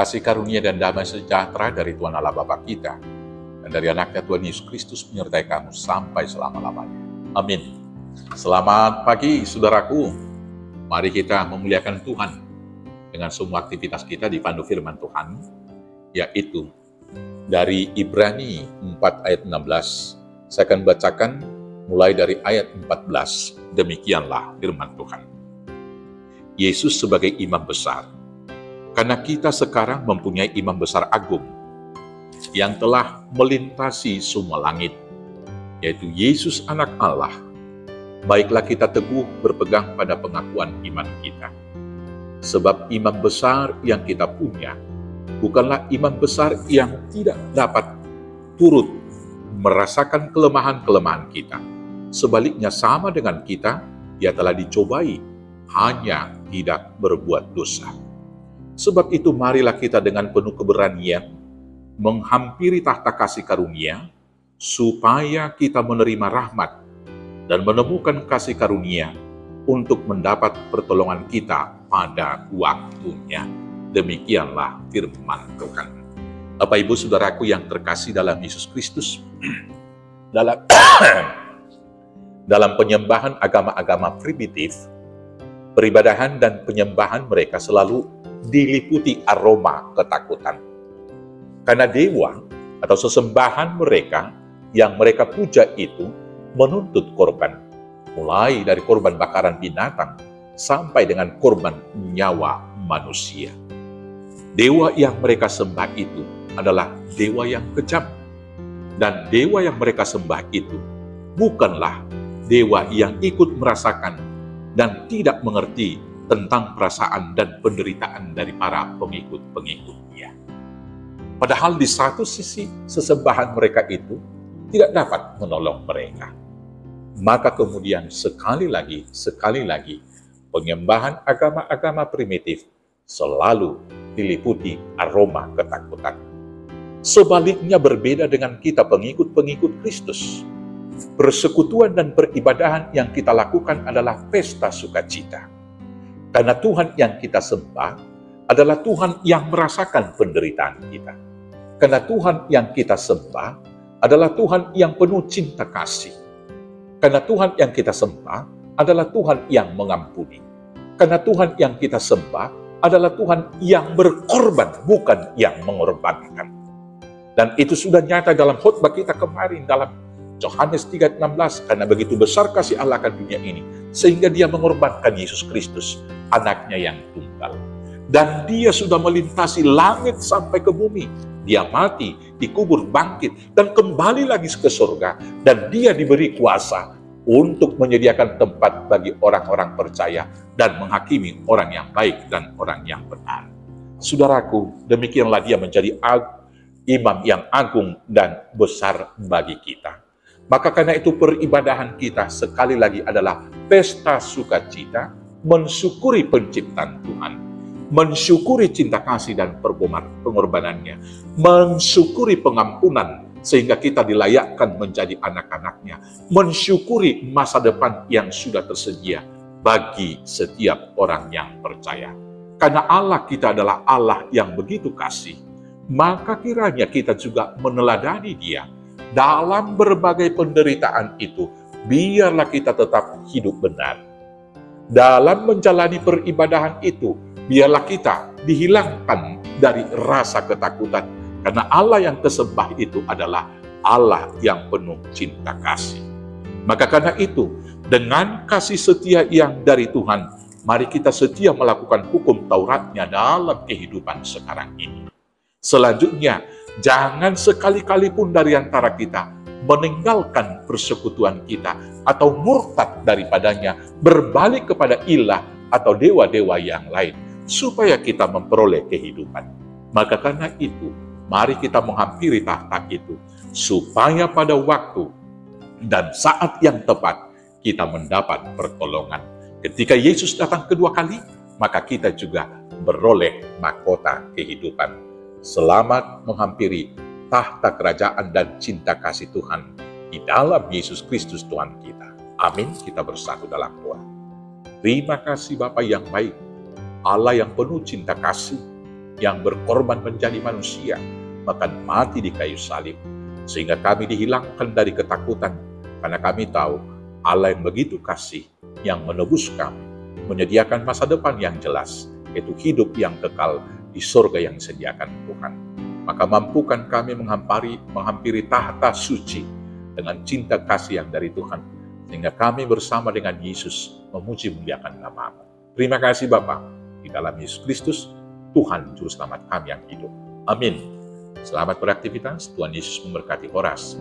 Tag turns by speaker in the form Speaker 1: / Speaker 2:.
Speaker 1: Kasih karunia dan damai sejahtera dari Tuhan Allah Bapa kita dan dari anaknya Tuhan Yesus Kristus menyertai kamu sampai selama-lamanya. Amin. Selamat pagi saudaraku. Mari kita memuliakan Tuhan dengan semua aktivitas kita dipandu firman Tuhan, yaitu dari Ibrani 4 ayat 16. Saya akan bacakan mulai dari ayat 14. Demikianlah firman Tuhan. Yesus sebagai imam besar. Karena kita sekarang mempunyai imam besar agung yang telah melintasi semua langit, yaitu Yesus anak Allah. Baiklah kita teguh berpegang pada pengakuan iman kita. Sebab imam besar yang kita punya bukanlah imam besar yang tidak dapat turut merasakan kelemahan-kelemahan kita. Sebaliknya sama dengan kita, dia telah dicobai, hanya tidak berbuat dosa. Sebab itu marilah kita dengan penuh keberanian menghampiri tahta kasih karunia, supaya kita menerima rahmat dan menemukan kasih karunia untuk mendapat pertolongan kita pada waktunya. Demikianlah firman Tuhan. Bapak Ibu Saudaraku yang terkasih dalam Yesus Kristus, dalam penyembahan agama-agama primitif, peribadahan dan penyembahan mereka selalu diliputi aroma ketakutan. Karena dewa atau sesembahan mereka yang mereka puja itu menuntut korban, mulai dari korban bakaran binatang sampai dengan korban nyawa manusia. Dewa yang mereka sembah itu adalah dewa yang kejam, dan dewa yang mereka sembah itu bukanlah dewa yang ikut merasakan dan tidak mengerti tentang perasaan dan penderitaan dari para pengikut-pengikutnya. Padahal di satu sisi sesembahan mereka itu tidak dapat menolong mereka. Maka kemudian sekali lagi, penyembahan agama-agama primitif selalu diliputi aroma ketakutan. Sebaliknya berbeda dengan kita pengikut-pengikut Kristus. Persekutuan dan peribadahan yang kita lakukan adalah pesta sukacita. Karena Tuhan yang kita sembah adalah Tuhan yang merasakan penderitaan kita. Karena Tuhan yang kita sembah adalah Tuhan yang penuh cinta kasih. Karena Tuhan yang kita sembah adalah Tuhan yang mengampuni. Karena Tuhan yang kita sembah adalah Tuhan yang berkorban, bukan yang mengorbankan. Dan itu sudah nyata dalam khotbah kita kemarin dalam Yohanes 3:16, karena begitu besar kasih Allah akan dunia ini, sehingga dia mengorbankan Yesus Kristus, anaknya yang tunggal. Dan dia sudah melintasi langit sampai ke bumi. Dia mati, dikubur, bangkit, dan kembali lagi ke surga. Dan dia diberi kuasa untuk menyediakan tempat bagi orang-orang percaya dan menghakimi orang yang baik dan orang yang benar. Saudaraku, demikianlah dia menjadi imam yang agung dan besar bagi kita. Maka karena itu peribadahan kita sekali lagi adalah pesta sukacita, mensyukuri penciptaan Tuhan, mensyukuri cinta kasih dan pengorbanannya, mensyukuri pengampunan sehingga kita dilayakkan menjadi anak-anaknya, mensyukuri masa depan yang sudah tersedia bagi setiap orang yang percaya. Karena Allah kita adalah Allah yang begitu kasih, maka kiranya kita juga meneladani Dia. Dalam berbagai penderitaan itu, biarlah kita tetap hidup benar. Dalam menjalani peribadahan itu, biarlah kita dihilangkan dari rasa ketakutan. Karena Allah yang kesembah itu adalah Allah yang penuh cinta kasih. Maka karena itu, dengan kasih setia yang dari Tuhan, mari kita setia melakukan hukum Tauratnya dalam kehidupan sekarang ini. Selanjutnya, jangan sekali-kali pun dari antara kita meninggalkan persekutuan kita atau murtad daripadanya, berbalik kepada ilah atau dewa-dewa yang lain, supaya kita memperoleh kehidupan. Maka karena itu, mari kita menghampiri tahta itu, supaya pada waktu dan saat yang tepat kita mendapat pertolongan. Ketika Yesus datang kedua kali, maka kita juga beroleh mahkota kehidupan. Selamat menghampiri tahta kerajaan dan cinta kasih Tuhan di dalam Yesus Kristus Tuhan kita. Amin. Kita bersatu dalam doa. Terima kasih Bapa yang baik, Allah yang penuh cinta kasih. yang berkorban menjadi manusia, bahkan mati di kayu salib, sehingga kami dihilangkan dari ketakutan, karena kami tahu Allah yang begitu kasih, yang menebus kami, menyediakan masa depan yang jelas, yaitu hidup yang kekal di surga yang disediakan Tuhan. Maka mampukan kami menghampiri tahta suci dengan cinta kasih yang dari Tuhan, sehingga kami bersama dengan Yesus memuji muliakan nama-Mu. Terima kasih Bapa, di dalam Yesus Kristus, Tuhan Juru Selamat kami yang hidup. Amin. Selamat beraktivitas, Tuhan Yesus memberkati. Horas.